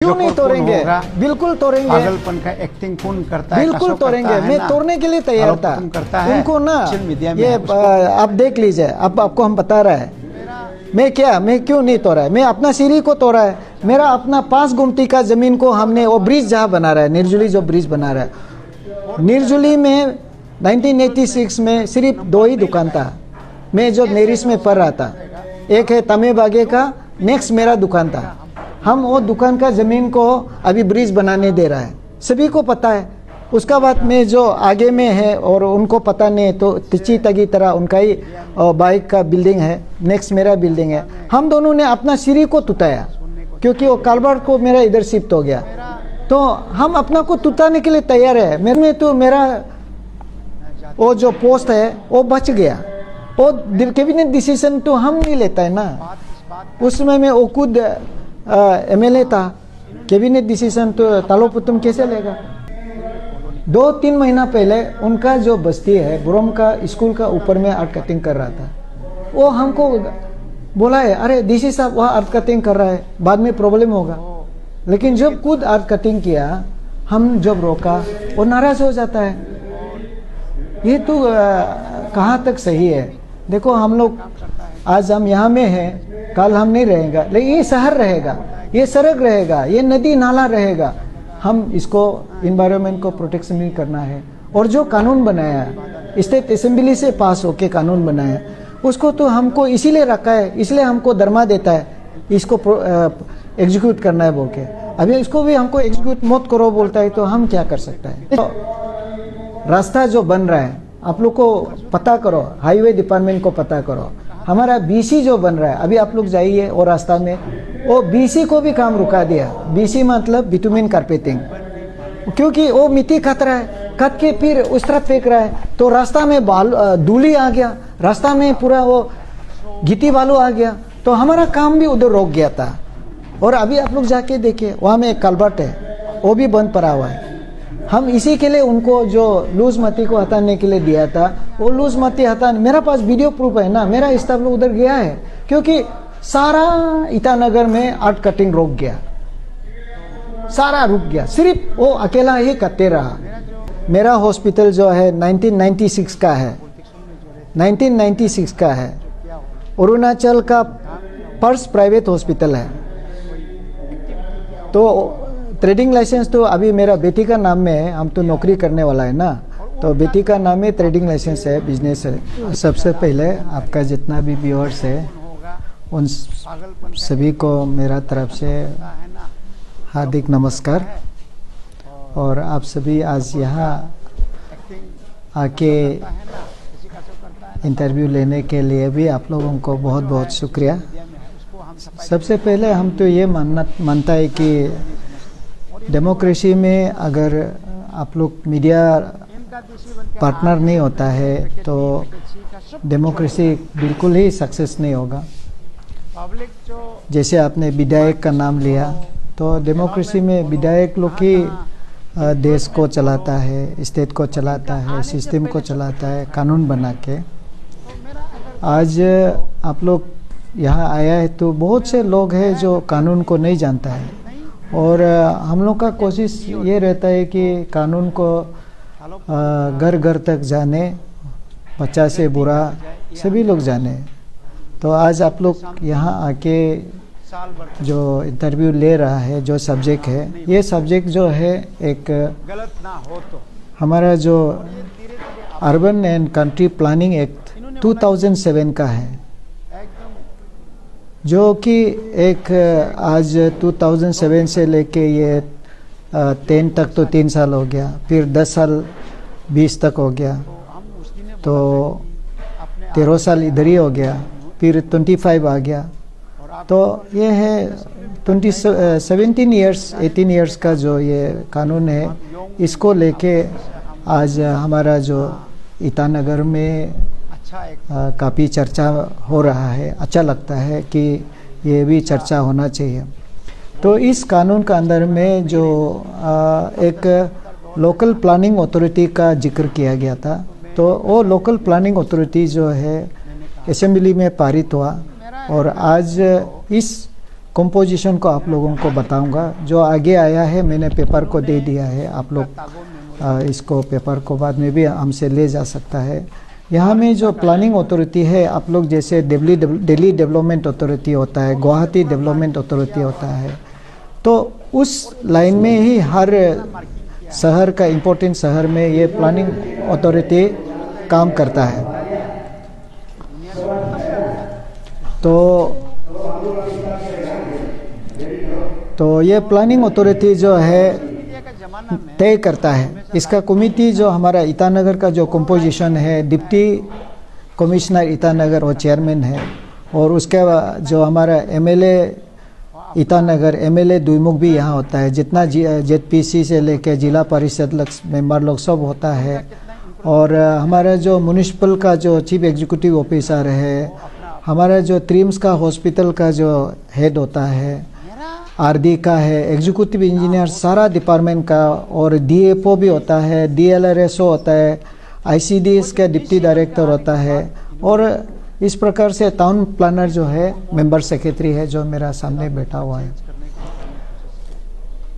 क्यों नहीं तोड़ेंगे, बिल्कुल तोड़ेंगे। पागलपन का एक्टिंग कौन करता है, बिल्कुल तोड़ेंगे, मैं तोड़ने के लिए तैयार था। उनको ना ये आप देख लीजिए, अब आपको हम बता रहा है मैं क्यों नहीं तोड़ा है। मैं अपना सीढ़ी को तोड़ा है, मेरा अपना 5 गुमटी का जमीन को हमने वो ब्रिज जहाँ बना रहा है, निर्जुली जो ब्रिज बना रहा है, निर्जुली में 1986 में सिर्फ 2 ही दुकान था। मैं जो नेरिस में पढ़ रहा था, एक है तमे बागे का, नेक्स्ट मेरा दुकान था। हम वो दुकान का जमीन को अभी ब्रिज बनाने दे रहा है, सभी को पता है। उसका बाद में जो आगे में है और उनको पता नहीं, तो तिची तगी तरह उनका ही बाइक का बिल्डिंग है, नेक्स्ट मेरा बिल्डिंग है। हम दोनों ने अपना सीढ़ी को तुताया क्योंकि वो कालबाड़ को मेरा इधर शिफ्ट हो गया, तो हम अपना को तुताने के लिए तैयार है। मेरे में तो मेरा वो जो पोस्ट है वो बच गया। वो कैबिनेट डिसीजन तो हम नहीं लेता है ना, उसमें मैं वो खुद MLA था, कैबिनेट डिसीजन तो तालोपुतम कैसे लेगा। 2-3 महीना पहले उनका जो बस्ती है बुरम का स्कूल का ऊपर में आर्ट कटिंग कर रहा था, वो हमको बोला है अरे डीसी साहब वहाँ आर्ट कटिंग कर रहा है, बाद में प्रॉब्लम होगा। लेकिन जब खुद आर्ट कटिंग किया, हम जब रोका, वो नाराज हो जाता है। ये तो कहाँ तक सही है। देखो हम लोग आज हम यहाँ में हैं, कल हम नहीं रहेगा, लेकिन ये शहर रहेगा, ये सड़क रहेगा, ये नदी नाला रहेगा। हम इसको इन्वायरमेंट को प्रोटेक्शन भी करना है। और जो कानून बनाया स्टेट असेंबली से पास होके कानून बनाया, उसको तो हमको इसीलिए रखा है, इसलिए हमको दरमा देता है इसको एग्जीक्यूट करना है बोल के। अभी इसको भी हमको एग्जीक्यूट मत करो बोलता है, तो हम क्या कर सकते हैं। तो रास्ता जो बन रहा है आप लोग को पता करो, हाईवे डिपार्टमेंट को पता करो। हमारा BC जो बन रहा है, अभी आप लोग जाइए और रास्ता में वो BC को भी काम रुका दिया। BC मतलब बिटुमिन कारपेटिंग, क्योंकि वो मिट्टी कत रहा है, कत के फिर उस तरफ फेंक रहा है, तो रास्ता में धूली आ गया, रास्ता में पूरा वो गिट्टी बालू आ गया, तो हमारा काम भी उधर रोक गया था। और अभी आप लोग जाके देखिए, वहाँ में एक कलबट है, वो भी बंद पड़ा हुआ है। हम इसी के लिए उनको जो लूज मती को हटाने के लिए दिया था, वो लूज मती हटाने, मेरा पास वीडियो प्रूफ है ना, मेरा स्टाफ लोग उधर गया है, क्योंकि सारा ईटानगर में आर्ट कटिंग रुक गया, सारा रुक गया, सिर्फ वो अकेला ही करते रहा। मेरा हॉस्पिटल जो है 1996 का है, 1996 का है, अरुणाचल का फर्स्ट प्राइवेट हॉस्पिटल है। तो ट्रेडिंग लाइसेंस तो अभी मेरा बेटी का नाम में है, हम तो नौकरी करने वाला है ना, तो बेटी का नाम में ट्रेडिंग लाइसेंस है, बिजनेस है। सबसे पहले आपका जितना भी व्यूअर्स है उन सभी को मेरा तरफ से हार्दिक नमस्कार। और आप सभी आज यहाँ आके इंटरव्यू लेने के लिए भी आप लोगों को बहुत बहुत शुक्रिया। सबसे पहले हम तो ये मानता है कि डेमोक्रेसी में अगर आप लोग मीडिया पार्टनर नहीं होता है तो डेमोक्रेसी बिल्कुल ही सक्सेस नहीं होगा। जैसे आपने विधायक का नाम लिया, तो डेमोक्रेसी में विधायक लोग ही देश को चलाता है, स्टेट को चलाता है, सिस्टम को चलाता है, कानून बना के। आज आप लोग यहाँ आया है तो बहुत से लोग हैं जो कानून को नहीं जानता है, और हम लोग का कोशिश ये रहता है कि कानून को घर घर तक जाने, बच्चा से बुरा सभी लोग जाने। तो आज आप लोग यहाँ आके जो इंटरव्यू ले रहा है, जो सब्जेक्ट है, ये सब्जेक्ट जो है एक हमारा जो urban and country planning act 2007 का है, जो कि एक आज 2007 से लेके ये 10 तक तो 3 साल हो गया, फिर 10 साल 20 तक हो गया, तो 13 साल इधर ही हो गया, फिर 25 आ गया, तो ये है 17 ईयर्स 18 ईयर्स का जो ये कानून है, इसको लेके आज हमारा जो ईटानगर में काफ़ी चर्चा हो रहा है। अच्छा लगता है कि ये भी चर्चा होना चाहिए। तो इस कानून का अंदर में जो एक लोकल प्लानिंग अथॉरिटी का जिक्र किया गया था, तो वो लोकल प्लानिंग अथॉरिटी जो है असेंबली में पारित हुआ, और आज इस कंपोजिशन को आप लोगों को बताऊंगा। जो आगे आया है मैंने पेपर को दे दिया है, आप लोग इसको पेपर को बाद में भी हमसे ले जा सकता है। यहाँ में जो प्लानिंग अथॉरिटी है, आप लोग जैसे दिल्ली डेवलपमेंट अथॉरिटी होता है, गुवाहाटी डेवलपमेंट अथॉरिटी होता है, तो उस लाइन में ही हर शहर का इम्पोर्टेंट शहर में ये प्लानिंग अथॉरिटी काम करता है। तो ये प्लानिंग अथॉरिटी जो है तय करता है। इसका कमिटी जो हमारा ईटानगर का जो कंपोजिशन है, डिप्टी कमिश्नर ईटानगर वो चेयरमैन है, और उसके जो हमारा एमएलए ईटानगर, एमएलए दुईमुख भी यहाँ होता है। जितना जेडपीसी से लेके जिला परिषद मेंबर लोग सब होता है। और हमारा जो म्यूनिसिपल का जो चीफ एग्जीक्यूटिव ऑफिसर है, हमारा जो ट्रिम्स का हॉस्पिटल का जो हेड होता है, आरडी का है, एग्जीक्यूटिव इंजीनियर सारा डिपार्टमेंट का, और डीएफओ भी होता है, डीएलआरएसओ होता है, आईसीडीएस का डिप्टी डायरेक्टर होता है, और इस प्रकार से टाउन प्लानर जो है मेंबर सेक्रेटरी है जो मेरा सामने बैठा हुआ है।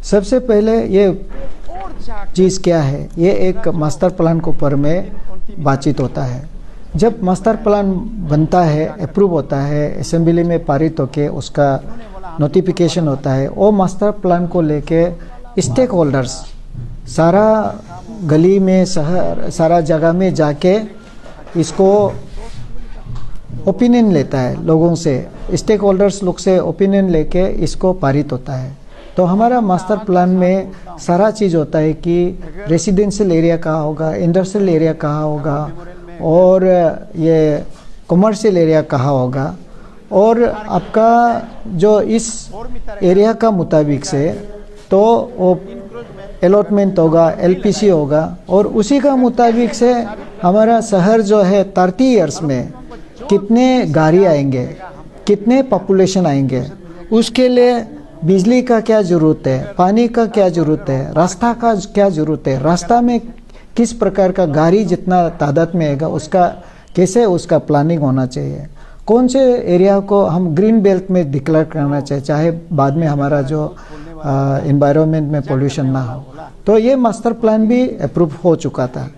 सबसे पहले ये चीज़ क्या है, ये एक मास्टर प्लान के ऊपर में बातचीत होता है। जब मास्टर प्लान बनता है, अप्रूव होता है, असेंबली में पारित होके उसका नोटिफिकेशन होता है, वो मास्टर प्लान को लेके स्टेक होल्डर्स सारा गली में, शहर, सारा जगह में जाके इसको ओपिनियन लेता है लोगों से। स्टेक होल्डर्स लोग से ओपिनियन लेके इसको पारित होता है। तो हमारा मास्टर प्लान में सारा चीज़ होता है कि रेसिडेंशियल एरिया कहाँ होगा, इंडस्ट्रियल एरिया कहाँ होगा, और ये कमर्शियल एरिया कहाँ होगा, और आपका जो इस एरिया का मुताबिक से तो वो अलॉटमेंट होगा, एलपीसी होगा, और उसी का मुताबिक से हमारा शहर जो है 30 इयर्स में कितने गाड़ी आएंगे, कितने पॉपुलेशन आएंगे, उसके लिए बिजली का क्या ज़रूरत है, पानी का क्या ज़रूरत है, रास्ता का क्या ज़रूरत है, रास्ता में किस प्रकार का गाड़ी जितना तादाद में आएगा उसका कैसे उसका प्लानिंग होना चाहिए, कौन से एरिया को हम ग्रीन बेल्ट में डिक्लेयर करना चाहिए, चाहे बाद में हमारा जो एनवायरनमेंट में पोल्यूशन ना हो। तो ये मास्टर प्लान भी अप्रूव हो चुका था।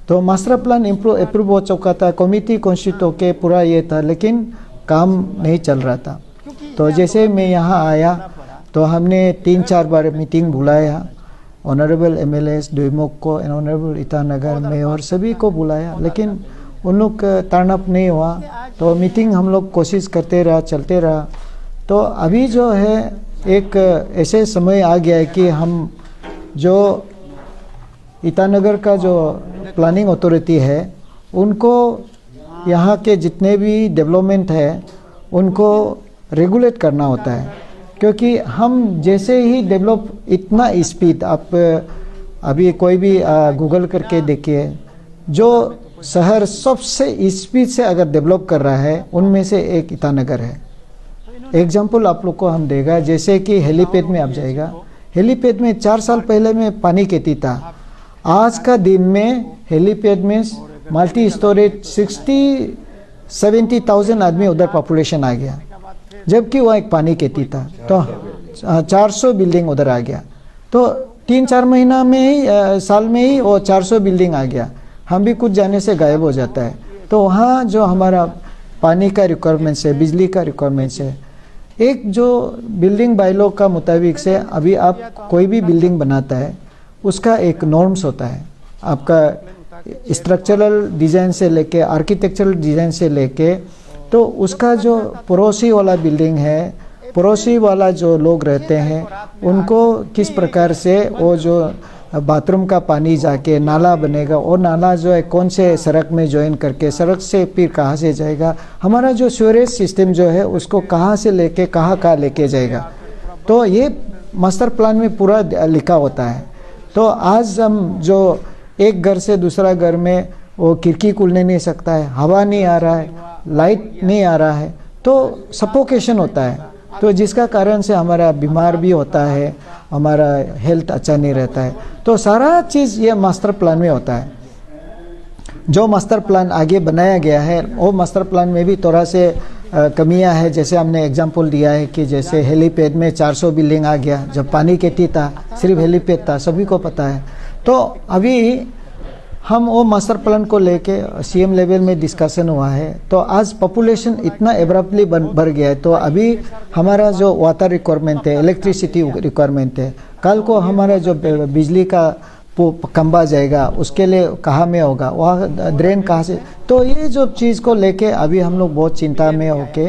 तो मास्टर प्लान अप्रूव हो चुका था, कमिटी कॉन्स्टिट्यूट होके पूरा ये था, लेकिन काम नहीं चल रहा था। तो जैसे मैं यहाँ आया तो हमने 3-4 बार मीटिंग बुलाया, ऑनरेबल एमएलएस दुईमुख को, ऑनरेबल ईटानगर मेयर सभी को बुलाया, लेकिन उन लोग टर्न अप नहीं हुआ। तो मीटिंग हम लोग कोशिश करते रहा, चलते रहा। तो अभी जो है एक ऐसे समय आ गया है कि हम जो ईटानगर का जो प्लानिंग अथॉरिटी है उनको यहाँ के जितने भी डेवलपमेंट है उनको रेगुलेट करना होता है, क्योंकि हम जैसे ही डेवलप इतना स्पीड, आप अभी कोई भी गूगल करके देखिए, जो शहर सबसे स्पीड से अगर डेवलप कर रहा है उनमें से एक ईटानगर है। एग्जाम्पल आप लोग को हम देगा, जैसे कि हेलीपैड में आप जाएगा, हेलीपैड में 4 साल पहले में पानी कहती था, आज का दिन में हेलीपैड में मल्टी स्टोरेज 60-70,000 आदमी उधर पॉपुलेशन आ गया, जबकि वह एक पानी कहती था। तो 400 बिल्डिंग उधर आ गया। तो 3-4 महीना में ही, साल में ही वो 400 बिल्डिंग आ गया। हम भी कुछ जाने से गायब हो जाता है। तो वहाँ जो हमारा पानी का रिक्वायरमेंट है, बिजली का रिक्वायरमेंट है, एक जो बिल्डिंग बायलॉ का मुताबिक से अभी आप कोई भी बिल्डिंग बनाता है उसका एक नॉर्म्स होता है, आपका स्ट्रक्चरल डिज़ाइन से लेके आर्किटेक्चरल डिज़ाइन से लेके, तो उसका जो पड़ोसी वाला बिल्डिंग है, पड़ोसी वाला जो लोग रहते हैं उनको किस प्रकार से वो जो बाथरूम का पानी जाके नाला बनेगा, और नाला जो है कौन से सड़क में ज्वाइन करके, सड़क से फिर कहाँ से जाएगा, हमारा जो सीवरेज सिस्टम जो है उसको कहाँ से लेके कहाँ लेके जाएगा। तो ये मास्टर प्लान में पूरा लिखा होता है। तो आज हम जो एक घर से दूसरा घर में वो खिड़की खुलने नहीं सकता है, हवा नहीं आ रहा है, लाइट नहीं आ रहा है, तो सफोकेशन होता है। तो जिसका कारण से हमारा बीमार भी होता है, हमारा हेल्थ अच्छा नहीं रहता है। तो सारा चीज़ ये मास्टर प्लान में होता है। जो मास्टर प्लान आगे बनाया गया है वो मास्टर प्लान में भी थोड़ा से कमियां है। जैसे हमने एग्जांपल दिया है कि जैसे हेलीपैड में 400 बिल्डिंग आ गया, जब पानी केटी था सिर्फ हेलीपैड था, सभी को पता है। तो अभी हम वो मास्टर प्लान को लेके सीएम लेवल में डिस्कशन हुआ है। तो आज पॉपुलेशन इतना एब्रप्टली बढ़ गया है, तो अभी हमारा जो वाटर रिक्वायरमेंट है, इलेक्ट्रिसिटी रिक्वायरमेंट है, कल को हमारा जो बिजली का खंबा जाएगा उसके लिए कहाँ में होगा, वहाँ ड्रेन कहाँ से। तो ये जो चीज़ को लेके अभी हम लोग बहुत चिंता में होके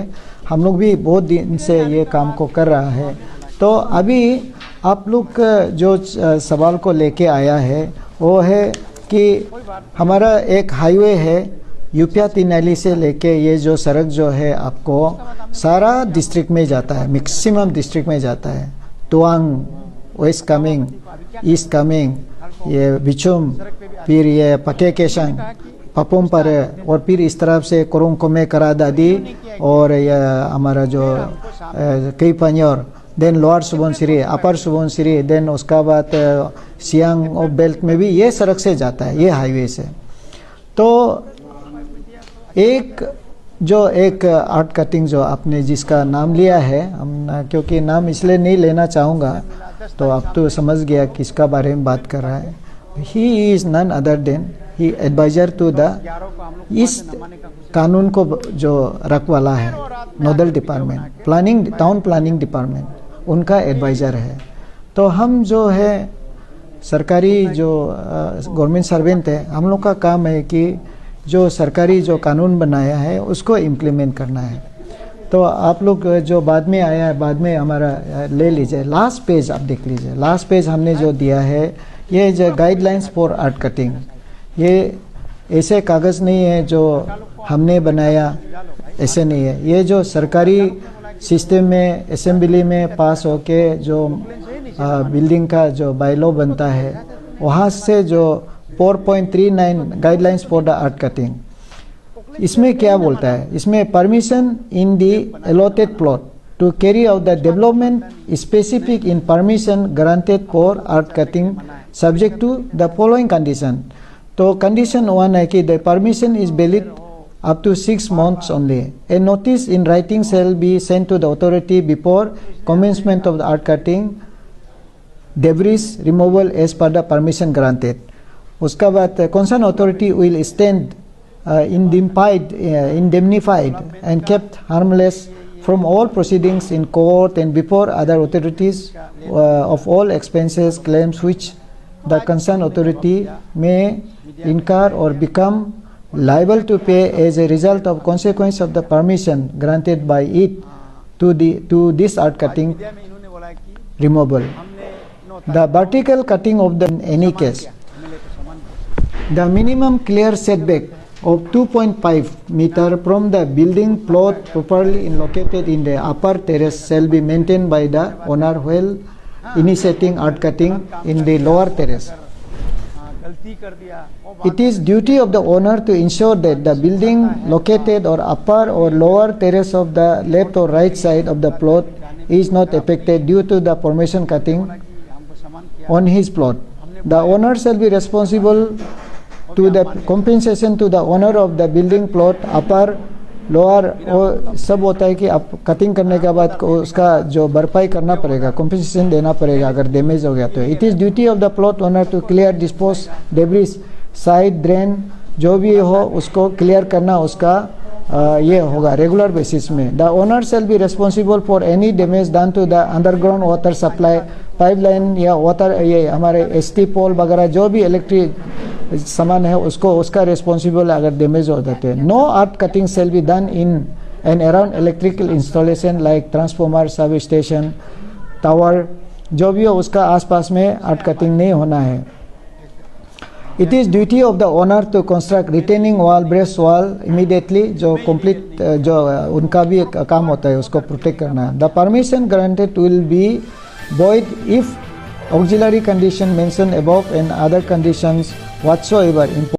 हम लोग भी बहुत दिन से ये काम को कर रहा है। तो अभी आप लोग जो सवाल को लेके आया है वो है कि हमारा एक हाईवे है यूपिया तिनाली से लेके, ये जो सड़क जो है आपको सारा डिस्ट्रिक्ट में जाता है, मैक्सिमम डिस्ट्रिक्ट में जाता है। तुआंग, वेस्ट कामेंग, ईस्ट कामेंग, ये बिचुम, फिर ये पके केशंग, पपुम पर, और फिर इस तरफ से कोरोंकोमे, करादादी, और ये हमारा जो कई पंजोर, देन लोअर सुबनसिरी, अपर सुबनसिरी, देन उसका बाद सियांग और बेल्ट में भी ये सड़क से जाता है, ये हाईवे से। तो एक आर्ट कटिंग जो आपने जिसका नाम लिया है, हम क्योंकि नाम इसलिए नहीं लेना चाहूँगा, तो आप तो समझ गया किसका बारे में बात कर रहा है। He is none other than he adviser to the, इस कानून को जो रखवाला है nodal department, planning, town planning department, उनका एडवाइज़र है। तो हम जो है सरकारी जो गवर्नमेंट सर्वेंट है, हम लोग का काम है कि जो सरकारी जो कानून बनाया है उसको इम्प्लीमेंट करना है। तो आप लोग जो बाद में आया है, बाद में हमारा ले लीजिए, लास्ट पेज आप देख लीजिए। लास्ट पेज हमने जो दिया है ये जो गाइडलाइंस फॉर आर्ट कटिंग, ये ऐसे कागज़ नहीं है जो हमने बनाया, ऐसे नहीं है। ये जो सरकारी सिस्टम में असेंबली में पास होके जो बिल्डिंग का जो बायलॉ बनता है, वहाँ से जो 4.39 guidelines for the earth cutting, इसमें क्या बोलता है, इसमें permission in the allotted plot to carry out the development specific in permission granted for earth cutting subject to the following condition. तो कंडीशन 1 है कि the permission is valid up to 6 months only. A notice in writing shall be sent to the authority before commencement of the art cutting debris removal as per the permission granted. उसका बाद concerned authority will stand indemnified and kept harmless from all proceedings in court and before other authorities of all expenses claims which the concerned authority may incur or become liable to pay as a result of consequence of the permission granted by it to this art cutting removal. The vertical cutting of the in any case, the minimum clear setback of 2.5 meter from the building plot properly located in the upper terrace shall be maintained by the owner while initiating art cutting in the lower terrace. It is duty of the owner to ensure that the building located or upper or lower terrace of the left or right side of the plot is not affected due to the formation cutting on his plot. The owner shall be responsible to the compensation to the owner of the building plot upper lower, वो सब होता है कि आप cutting करने के बाद उसका जो भरपाई करना पड़ेगा, कॉम्पेंसेशन देना पड़ेगा अगर डैमेज हो गया तो। It is duty of the plot owner to clear dispose debris, side drain जो भी हो उसको क्लियर करना उसका ये होगा रेगुलर बेसिस में। The owner shall be responsible for any damage done to the underground water supply, pipeline या वाटर, ये हमारे एसटी पोल वगैरह जो भी इलेक्ट्रिक सामान है उसको उसका रिस्पॉन्सिबल अगर डैमेज हो जाते हैं। No earth cutting shall be done in and around electrical installation like transformer, substation, tower, जो भी हो उसका आसपास में आर्ट कटिंग नहीं होना है। It is duty of the owner to construct retaining wall, breast wall immediately, जो कंप्लीट जो उनका भी एक काम होता है उसको प्रोटेक्ट करना है। The permission granted will be void if auxiliary condition mentioned above and other conditions whatsoever imposed